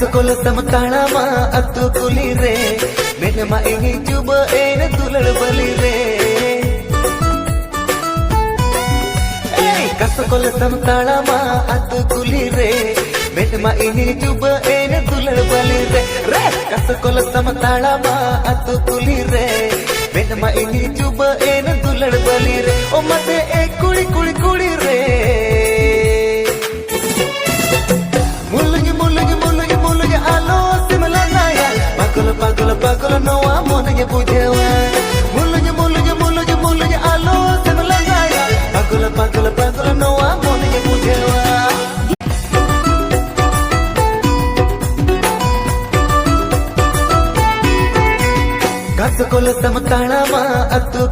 Kasakola samtalama attu kulire menma ingi juba ena tulal balire Kasakola samtalama attu kulire menma ingi juba ena tulal balire Kasakola samtalama attu kulire menma ingi juba ena tulal balire o mate e kuli kuli kuli re Pagula pagula no amona ye bujewa Mulunya alo semalangaya Pagula pagula pagula no amona ye bujewa Kasakola samtalama attu